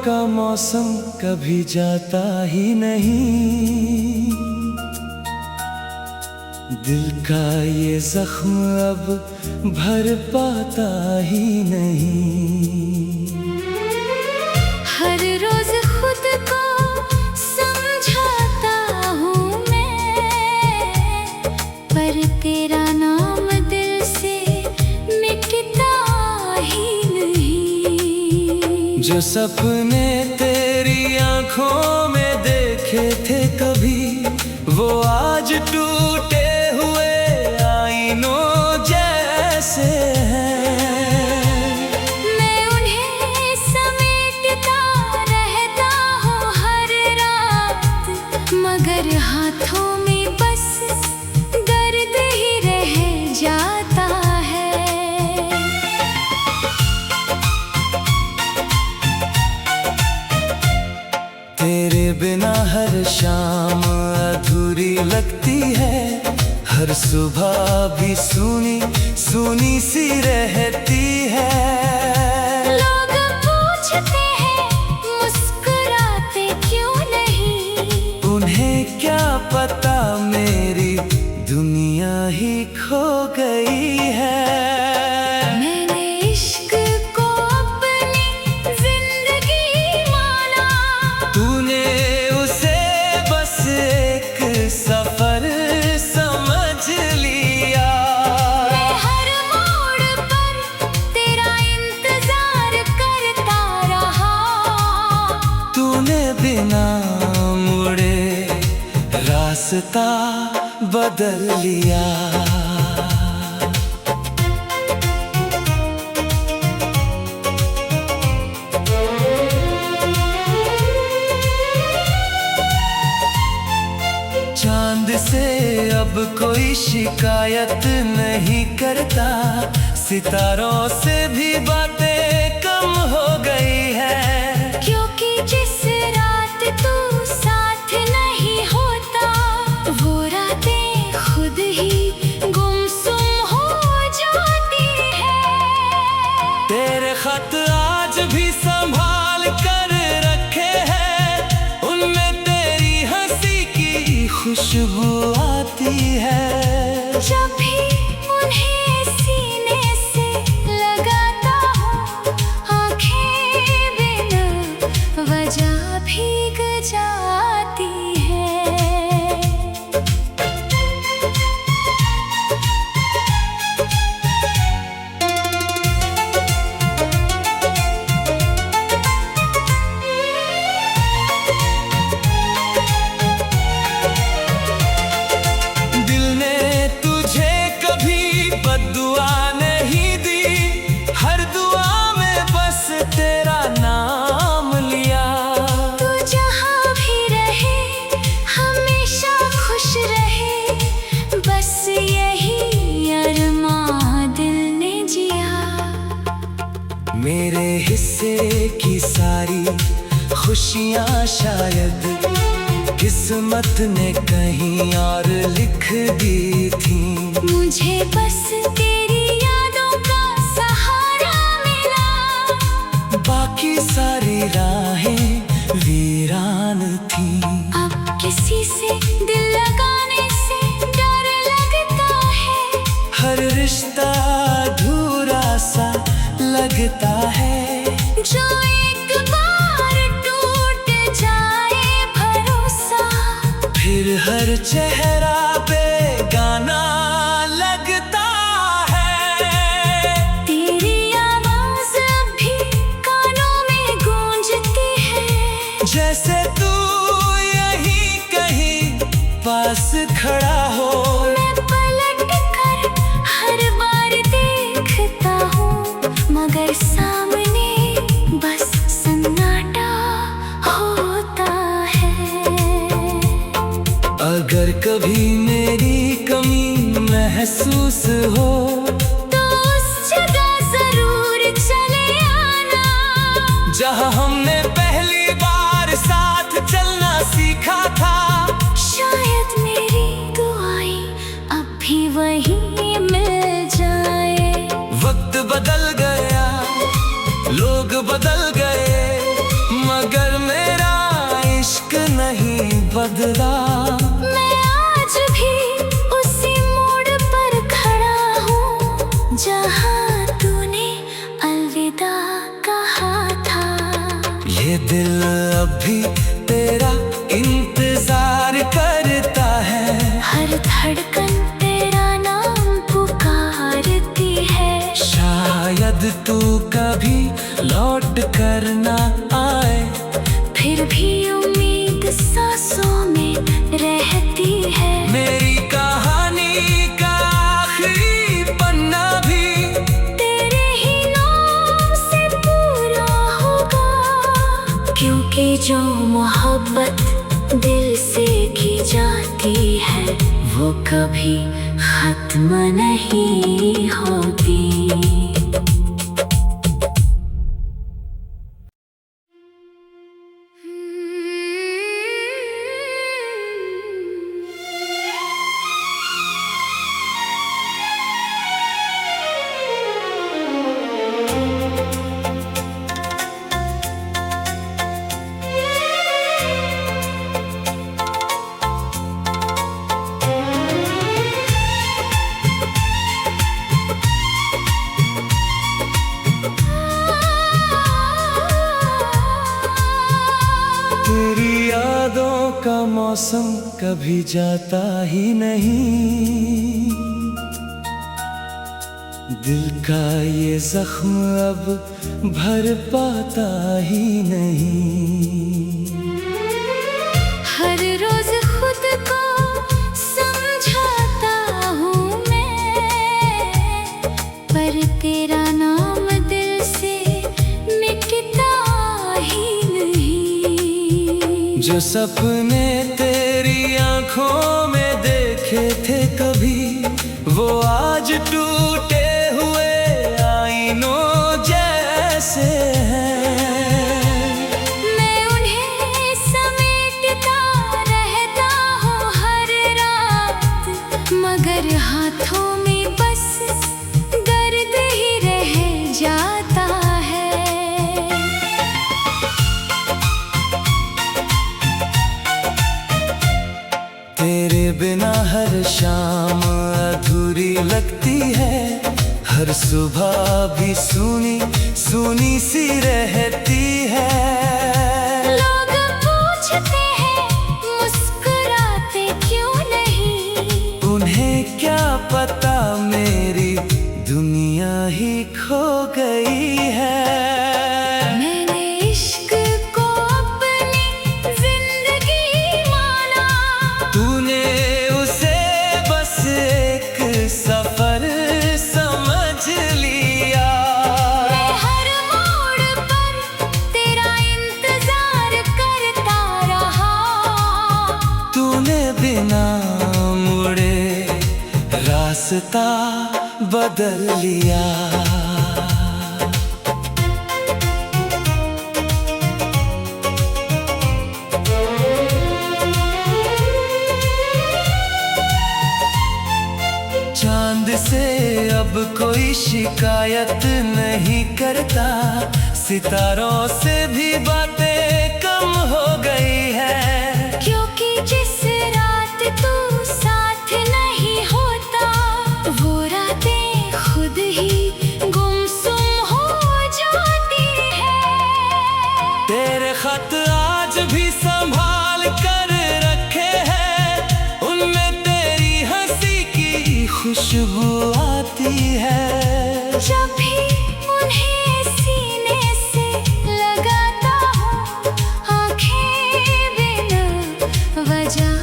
का मौसम कभी जाता ही नहीं। दिल का ये जख्म अब भर पाता ही नहीं। हर रोज खुद को समझाता हूँ मैं, पर तेरा नाम दिल से मिटता ही नहीं। जो सपने तेरी आंखों में देखे थे कभी, वो आज टूटे हुए आईनों जैसे हैं। मैं उन्हें समेटता रहता हूँ हर रात, मगर हाथों में बस दर्द ही रह जाता है। तेरे बिना हर शाम अधूरी लगती है, हर सुबह भी सूनी सूनी सी रहती है। लोग पूछते हैं मुस्कुराते क्यों नहीं, उन्हें क्या पता मेरी दुनिया ही खो गई है। मैंने इश्क को अपनी जिंदगी माना, तूने उसे बस एक सफर समझ लिया। मैं हर मोड़ पर तेरा इंतजार करता रहा। तूने बिना मुड़े रास्ता बदल लिया। चांद से अब कोई शिकायत नहीं करता, सितारों से भी बातें कम हो गई है। क्योंकि जिस रात तू साथ नहीं होता, वो रातें खुद ही गुमसुम हो जाती है। तेरे खत आज भी संभाल कर रखे हैं, उनमें तेरी हंसी की खुशबू आती है। जब भी उन्हें सीने से लगाता हूँ, आंखें बिना वजह भीग जाती है। दिल ने तुझे कभी बद्दुआ नहीं दी, हर दुआ में बस तेरा नाम लिया। तू जहाँ भी रहे हमेशा खुश रहे, बस यही अरमां दिल ने जिया। मेरे हिस्से की सारी खुशियाँ शायद किस्मत ने कहीं और लिख दी थी। मुझे बस तेरी यादों का सहारा मिला, बाकी सारी राहें वीरान थी। अब किसी से दिल लगाने से डर लगता है। हर रिश्ता अधूरा सा लगता है। जो एक बार टूट जाए भरोसा, फिर हर चेहरा बेगाना लगता है। तेरी आवाज भी कानों में गूंजती है। जैसे तू यहीं कहीं पास खड़ा हो। मैं पलट कर हर बार देखता हूँ, मगर सामने बस सन्नाटा होता है। अगर कभी मेरी कमी महसूस हो, तो उस जगह जरूर चले आना, जहाँ हमने पहली बार साथ चलना सीखा था। शायद मेरी दुआएं अब भी वहीं मिल जाए। वक्त बदल गया, लोग बदल गए, अलविदा। मैं आज भी उसी मोड़ पर खड़ा हूँ जहाँ तूने अलविदा कहा था। ये दिल अब भी तेरा इंतजार करता है, हर धड़कन तेरा नाम पुकारती है। शायद तू कभी लौट कर ना आए, फिर भी उम्मीद सांसों में रहती है। मेरी कहानी का आखिरी पन्ना भी तेरे ही नाम से पूरा होगा, क्योंकि जो मोहब्बत दिल से की जाती है वो कभी खत्म नहीं होती। तेरी यादों का मौसम कभी जाता ही नहीं, दिल का ये जख्म अब भर पाता ही नहीं। हर रोज खुद को समझाता हूँ मैं, पर तेरा नाम दिल से मिटता ही नहीं। जो सपने तेरी आंखों में देखे थे कभी, वो आज टूटे हुए आईनों जैसे हैं। मैं उन्हें समेटता रहता हूँ हर रात, मगर हाथों में बस दर्द ही रह जाता है। तेरे बिना हर शाम अधूरी लगती है, हर सुबह भी सूनी सूनी सी रहती है। लोग पूछते हैं मुस्कुराते क्यों नहीं, उन्हें क्या पता मेरी दुनिया ही खो गई है। मैंने इश्क को अपनी जिंदगी माना, तूने उसे बस एक सफर समझ लिया। मैं हर मोड़ पर तेरा इंतजार करता रहा। तूने बिना मुड़े रास्ता बदल लिया। चांद से अब कोई शिकायत नहीं करता, सितारों से भी बातें कम हो गई है। क्योंकि जिस रात तू साथ नहीं होता, वो रातें खुद ही गुमसुम हो जाती है। तेरे खत आज भी संभाल कर रखे हैं, उनमें तेरी हंसी की खुशबू आती है। जब भी उन्हें सीने से लगाता हूँ, आंखें बिना वजह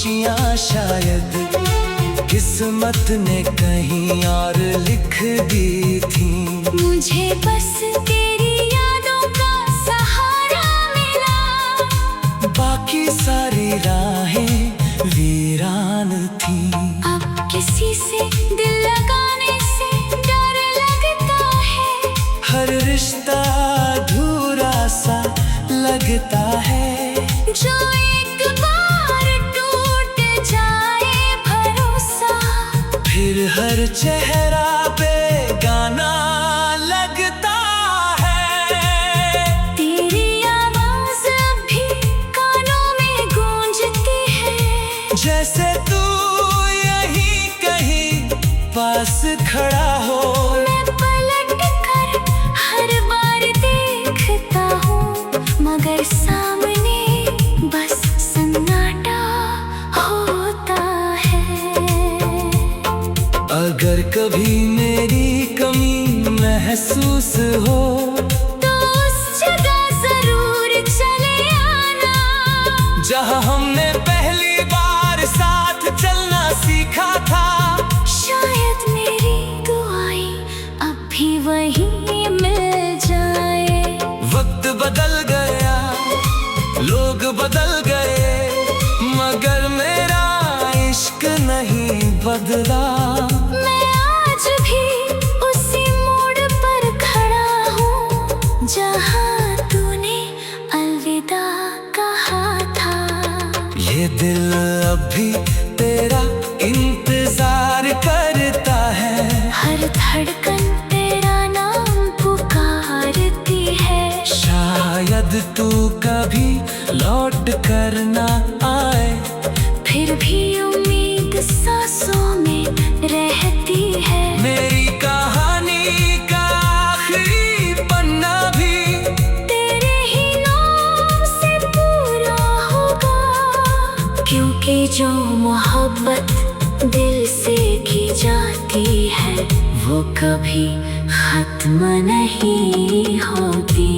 खुशियाँ शायद किस्मत ने कहीं और लिख दी थी। मुझे बस तेरी यादों का सहारा मिला, बाकी सारी राहें वीरान थी। अब किसी से दिल लगाने से डर लगता है, हर रिश्ता अधूरा सा लगता है। जो एक बार टूट जाए भरोसा, फिर हर चेहरा पे गाना लगता है। तेरी आवाज भी कानों में गूंजती है, जैसे तू यहीं कहीं पास खड़ा हो। मैं पलट कर हर बार देखता हूँ, मगर सामने बस सन्नाटा होता है। अगर कभी मेरी कमी महसूस हो तो उस जगह जरूर चले आना, जहाँ हमने पहली बार साथ चलना सीखा था। शायद मेरी दुआएं अब भी वहीं मिल जाए। वक्त बदल गया, लोग बदल गए, मगर मेरा इश्क नहीं बदला। मैं आज भी उसी मोड़ पर खड़ा हूँ, जहाँ तूने अलविदा कहा था। ये दिल अब भी तेरा इंतजार करता है, हर धड़कन तेरा नाम पुकारती है। शायद तू कभी लौट कर ना आए, फिर भी उम्मीद सांसों में रहती है। मेरी कहानी का आखिरी पन्ना भी तेरे ही नाम से पूरा होगा, क्योंकि जो मोहब्बत दिल से की जाती है, वो कभी खत्म नहीं होती।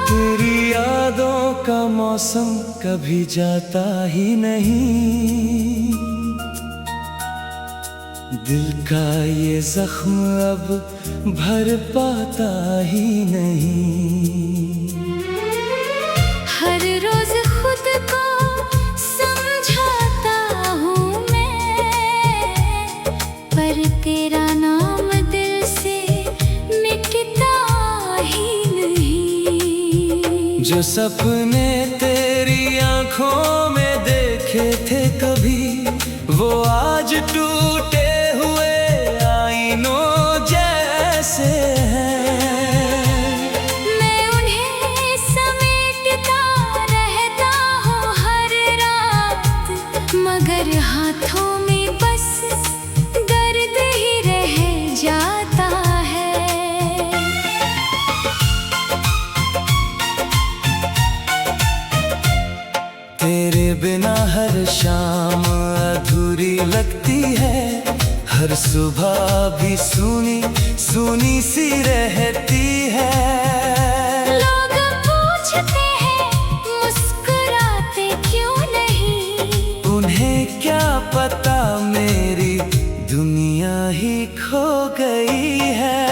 तेरी यादों का मौसम कभी जाता ही नहीं। दिल का ये जख्म अब भर पाता ही नहीं। हर रोज खुद को समझाता हूँ मैं, पर तेरा नाम दिल से मिटता ही नहीं। जो सपने तेरी आंखों में देखे थे कभी, वो आज टूटे हुए आईनों जैसे हैं। मैं उन्हें समेटता रहता हूँ हर रात, मगर हाथों में बस दर्द ही रह जाता है। तेरे बिना हर शाम अधूरी लगती है, हर सुबह भी सूनी सूनी सी रहती है। लोग पूछते हैं मुस्कुराते क्यों नहीं, उन्हें क्या पता मेरी दुनिया ही खो गई है।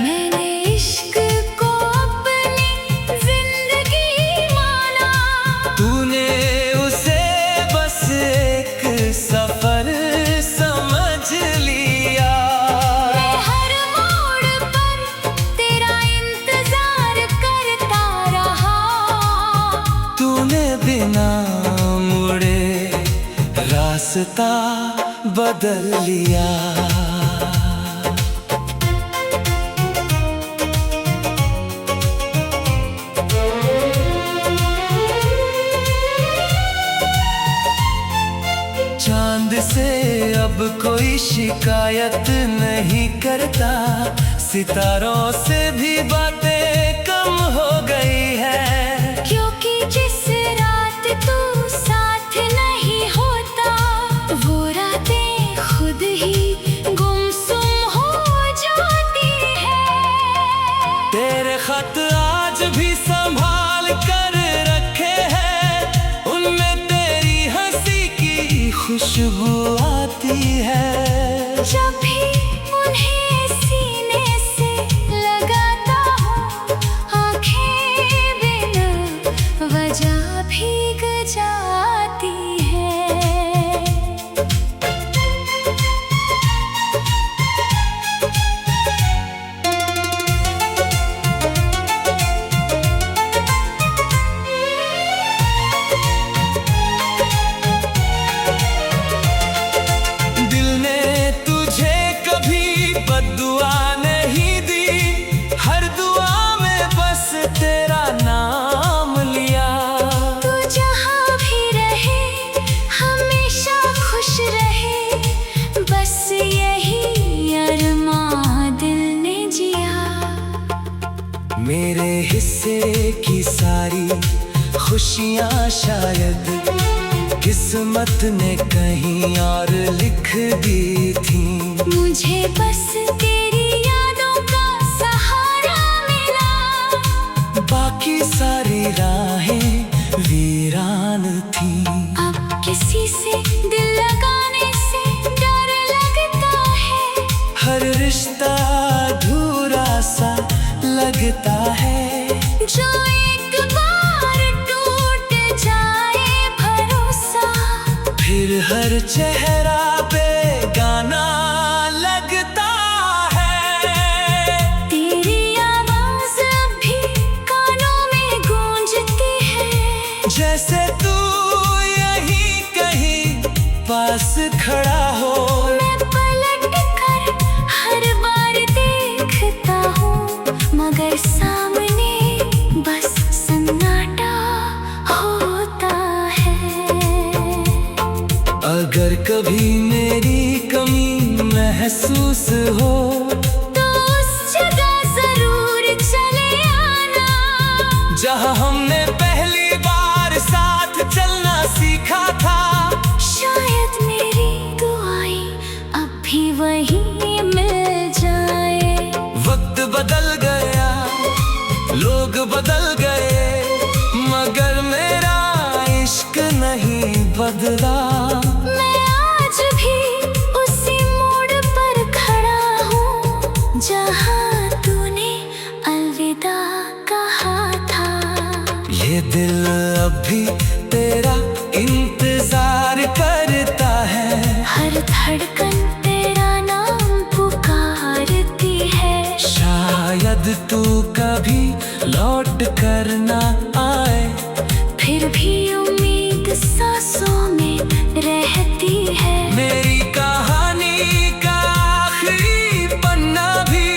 मैंने इश्क को अपनी जिंदगी माना, तूने उसे बस एक सफर समझ लिया। मैं हर मोड़ पर तेरा इंतजार करता रहा, तूने बिना मुड़े रास्ता बदल लिया। अब कोई शिकायत नहीं करता। सितारों से भी बातें कम हो गई है, क्योंकि जिस रात तू साथ नहीं होता वो रातें खुद ही गुमसुम हो जाती है। तेरे खत आज भी संभाल कर रखे हैं, उनमें तेरी हंसी की खुशबू आती है। जब भी उन्हें सीने से लगाता हूँ आंखें बिना वजह भीग जाती है। दिल ने तुझे कभी बद्दुआ नहीं दी, हर दुआ में बस तेरा नाम लिया। तू जहाँ भी रहे हमेशा खुश रहे, बस यही अरमां दिल ने जिया। मेरे हिस्से की सारी खुशियाँ शायद किस्मत ने कहीं और लिख दी थी। मुझे बस तेरी यादों का सहारा मिला, बाकी सारी राहें वीरान थी। अब किसी से दिल लगाने से डर लगता है, हर रिश्ता अधूरा सा लगता है। जो एक बार टूट जाए भरोसा, फिर हर चेहरा बेगाना लगता है। तेरी आवाज अब भी कानों में गूंजती है। जैसे तू यहीं कहीं पास खड़ा हो, मैं पलट कर हर बार देखता हूँ, मगर सामने बस सन्नाटा होता है। अगर कभी मेरी कमी महसूस हो तो उस जगह जरूर चले आना, जहाँ हमने पहली बार साथ चलना सीखा था। शायद मेरी दुआएं अब भी वहीं मिल जाए। वक्त बदल गया, लोग बदल गए, मगर मेरा इश्क नहीं बदला। मैं आज भी उसी मोड़ पर खड़ा हूँ जहाँ तूने अलविदा कहा था। ये दिल अब भी तेरा इंतजार करता है, हर धड़कन तेरा नाम पुकारती है। शायद तू कभी लौट कर ना आए, फिर भी उम्मीद सांसों में रहती है। मेरी कहानी का आखिरी पन्ना भी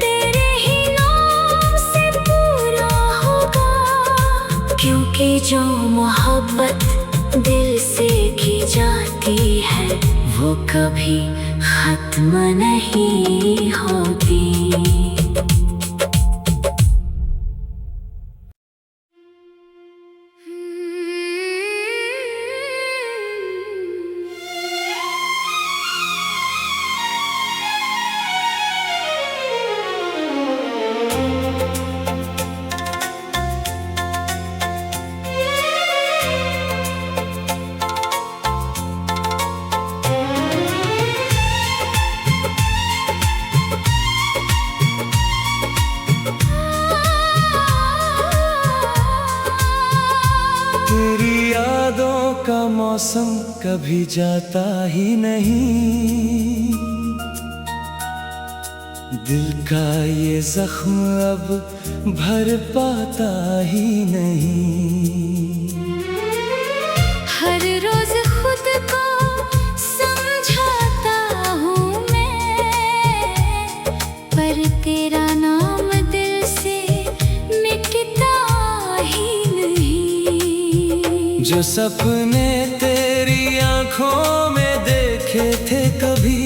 तेरे ही नाम से पूरा होगा, क्योंकि जो मोहब्बत दिल से की जाती है वो कभी खत्म नहीं होती। तेरी यादों का मौसम कभी जाता ही नहीं, दिल का ये जख्म अब भर पाता ही नहीं। हर रोज खुद को समझाता हूँ मैं, पर तेरा नाम दिल से मिटता ही नहीं। जो सपने तेरी आंखों में देखे देखे थे कभी,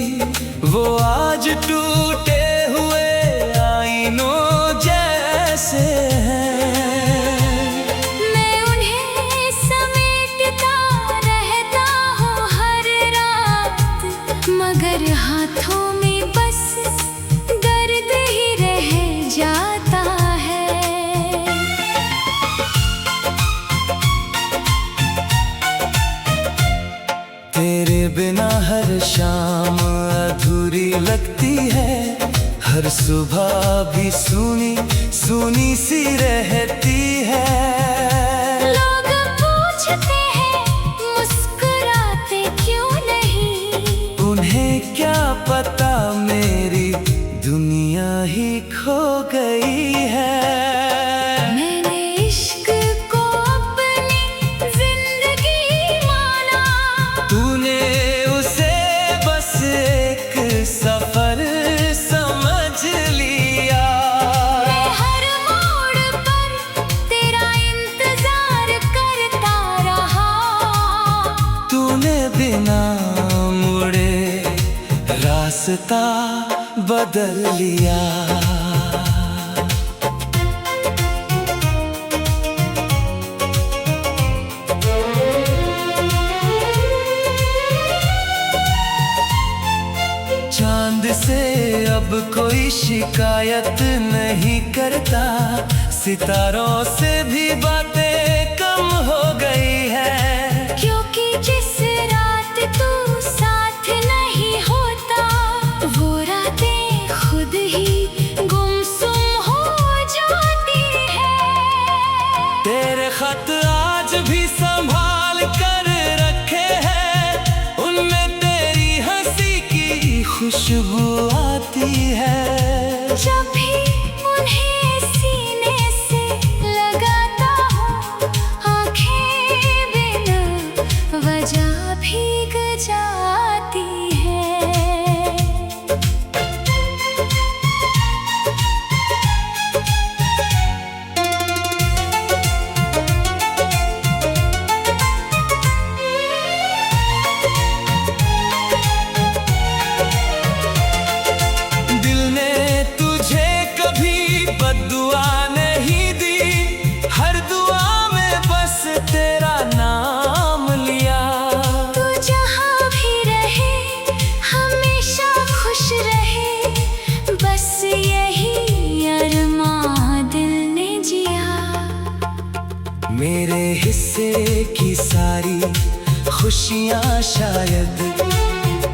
वो आज टूटे हुए आईनों जैसे हैं। मैं उन्हें समेटता रहता हूँ हर रात, मगर हाथों में बस दर्द ही रह जाता है। तेरे बिना हर शाम अधूरी लगती है, हर सुबह भी सूनी सूनी सी रहती है। लोग पूछते हैं मुस्कुराते क्यों नहीं, उन्हें क्या पता मेरी दुनिया ही खो गई है। मैंने इश्क को अपनी जिंदगी माना, तूने उसे बस एक सफर समझ लिया। मैं हर मोड़ पर तेरा इंतजार करता रहा, तूने बिना मुड़े रास्ता बदल लिया। चांद से अब कोई शिकायत नहीं करता, सितारों से भी बातें कम हो गई है। क्योंकि जिस रात तू साथ नहीं होता, वो रातें खुद ही गुमसुम हो जाती है। तेरे खत आज भी संभाल कर रखे हैं, उनमें तेरी हंसी की खुशबू आती है। जब भी उन्हें सीने से लगाता हूँ, आंखें बिना वजह भीग जाती है। दिल ने तुझे कभी बद्दुआ नहीं दी, हर दुआ में बस तेरा नाम लिया। तू जहाँ भी रहे हमेशा खुश रहे, बस यही अरमां दिल ने जिया। मेरे हिस्से की सारी खुशियाँ शायद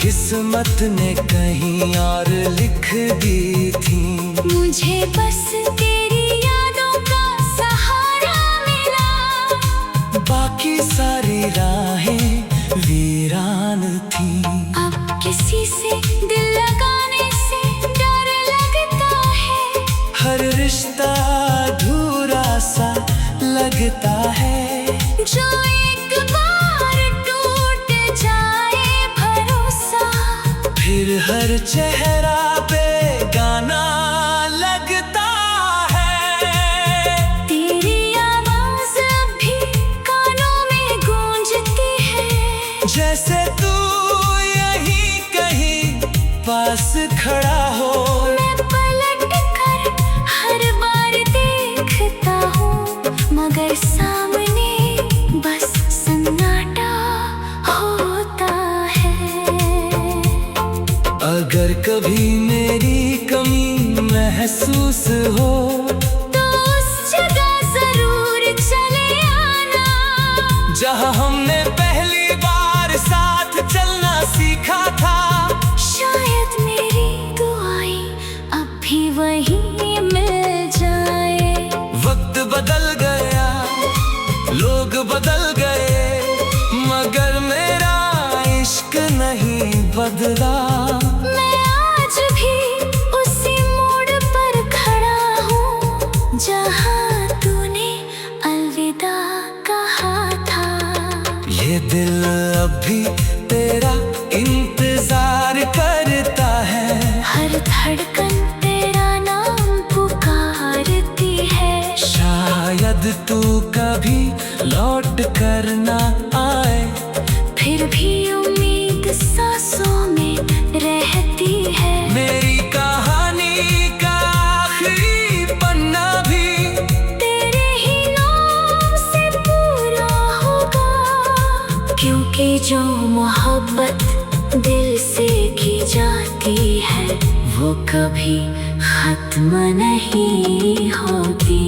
किस्मत ने कहीं और लिख दी थी। मुझे बस तेरी यादों का सहारा मिला, बाकी सारी राहें वीरान थी। अब किसी से दिल लगाने से डर लगता है, हर रिश्ता अधूरा सा लगता है। जो एक बार टूट जाए भरोसा, फिर हर चेहरा पे गाना लगता है। तेरी आवाज अब भी कानों में गूंजती है। जैसे तू यहीं कहीं पास खड़ा हो, मैं पलट कर हर बार देखता हूँ, मगर सामने बस सन्नाटा होता है। अगर कभी मेरी कमी महसूस हो, तो उस जगह जरूर चले आना, जहाँ हमने पहली बार साथ चलना सीखा था। शायद मेरी दुआएं अब भी वहीं मिल जाए। वक्त बदल गया, लोग बदल गए, मगर मेरा इश्क नहीं बदला। मैं आज भी उसी मोड़ पर खड़ा हूँ, जहाँ तूने अलविदा कहा था। ये दिल अब भी तेरा इंतजार करता है, हर धड़कन तेरा नाम पुकारती है। शायद तू कभी लौट कर ना आए, फिर भी उम्मीद सांसों होती है वो कभी खत्म नहीं होती।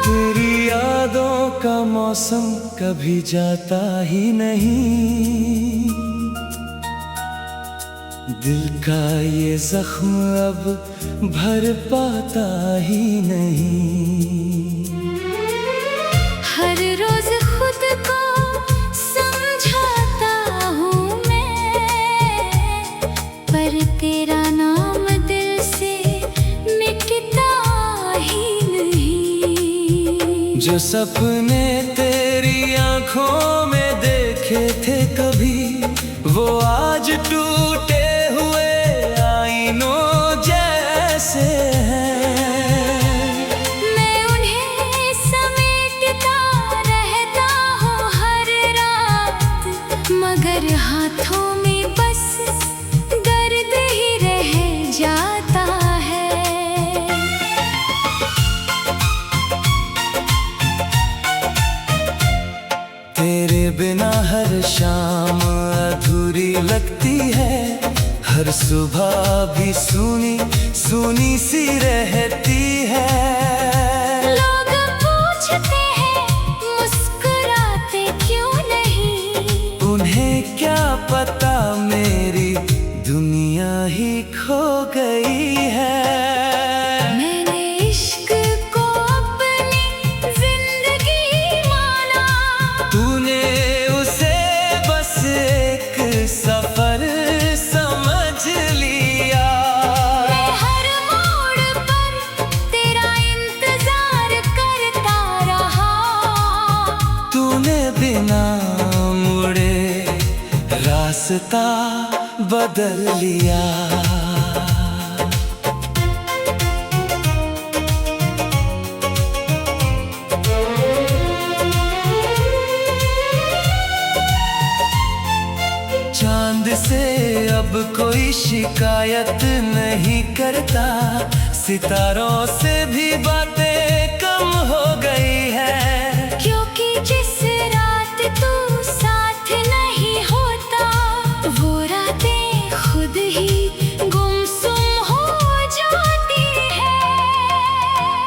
तेरी यादों का मौसम कभी जाता ही नहीं, दिल का ये जख्म अब भर पाता ही नहीं। हर रोज खुद को समझाता हूँ मैं, पर तेरा नाम दिल से मिटता ही नहीं। जो सपने तेरी आंखों में देखे थे कभी, वो आज टूटे हुए आईनों जैसे हैं। मैं उन्हें समेटता रहता हूँ हर रात, मगर हाथों में बस दर्द ही रह जाता है। तेरे बिना हर शाम अधूरी लगती है, हर सुबह भी सूनी सूनी सी रहती है। लोग पूछते हैं मुस्कुराते क्यों नहीं, उन्हें क्या पता मेरी दुनिया ही खो गई है। मैंने इश्क को अपनी जिंदगी माना, तूने उसे बस एक सफर समझ लिया। मैं हर मोड़ पर तेरा इंतजार करता रहा। तूने बिना मुड़े रास्ता बदल लिया। चांद से अब कोई शिकायत नहीं करता, सितारों से भी बातें कम हो गई है। क्योंकि जिस रात तू साथ नहीं होता, वो रातें खुद ही गुमसुम हो जाती है।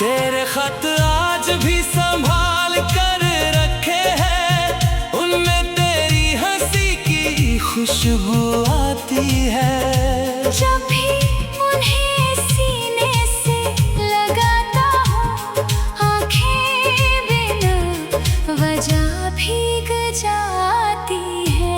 तेरे खत आज भी संभाल कर रखे हैं, उनमें तेरी हंसी की खुशबू आती है। जब भी उन्हें सीने से लगाता हूँ, आंखें बिना वजह भीग जाती है।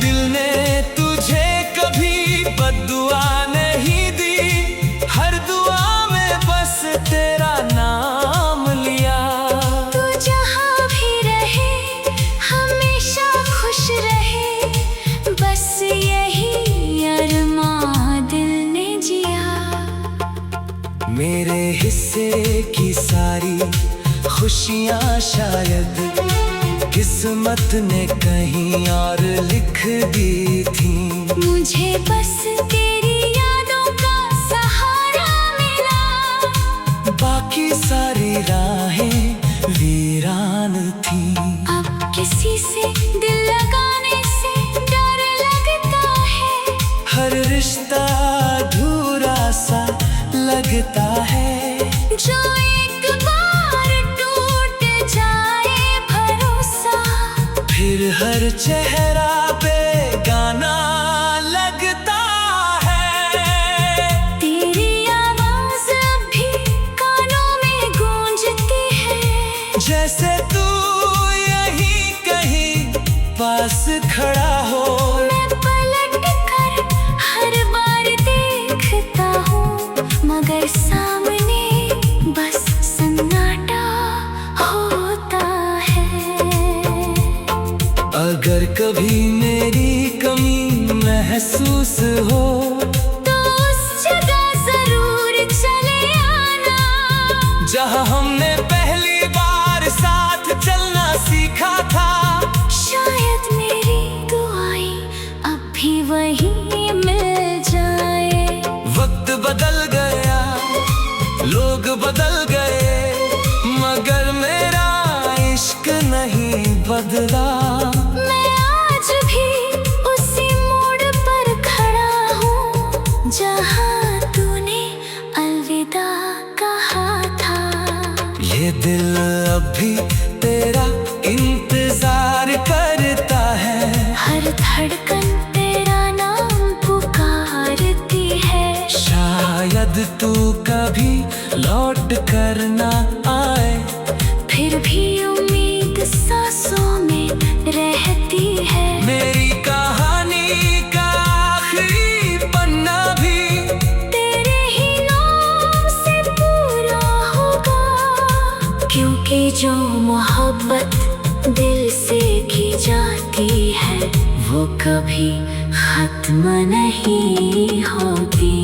दिल ने तुझे कभी बद्दुआ नहीं दी, हर दुआ में बस तेरा नाम लिया। तू जहाँ भी रहे हमेशा खुश रहे, बस यही अरमां दिल ने जिया। मेरे हिस्से की सारी खुशियाँ शायद किस्मत ने कहीं और लिख दी थी। मुझे बस तेरी यादों का सहारा मिला, बाकी सारी राहें वीरान थी। अब किसी से दिल लगाने से डर लगता है, हर रिश्ता अधूरा सा लगता है। जो एक बार टूट जाए भरोसा, फिर हर चेहरा पे गाना लगता है। तेरी आवाज अब भी कानों में गूंजती है, जैसे तू यहीं कहीं पास खड़ा हो। मैं पलट कर हर बार देखता हूँ, मगर सामने बस सन्नाटा होता है। अगर कभी मेरी कमी महसूस हो तो उस जगह जरूर चले आना, जहाँ हमने पहली बार साथ चलना सीखा था। शायद मेरी दुआएं अब भी वहीं मिल जाए। वक्त बदल गया, लोग बदल गए, मगर मेरा इश्क नहीं बदला। मैं आज भी उसी मोड़ पर खड़ा हूँ, जहाँ तूने अलविदा कहा था। ये दिल अब भी तेरा इंतजार करता है, हर धड़कन तेरा नाम पुकारती है। शायद तू कभी लौट कर ना आए, फिर भी उम्मीद सांसों में रहती है। मेरी कहानी का आखिरी पन्ना भी तेरे ही नाम से पूरा होगा, क्योंकि जो मोहब्बत दिल से की जाती है वो कभी खत्म नहीं होती।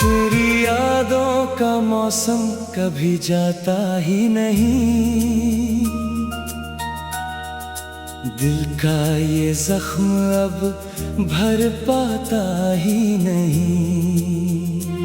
तेरी यादों का मौसम कभी जाता ही नहीं, दिल का ये जख्म अब भर पाता ही नहीं।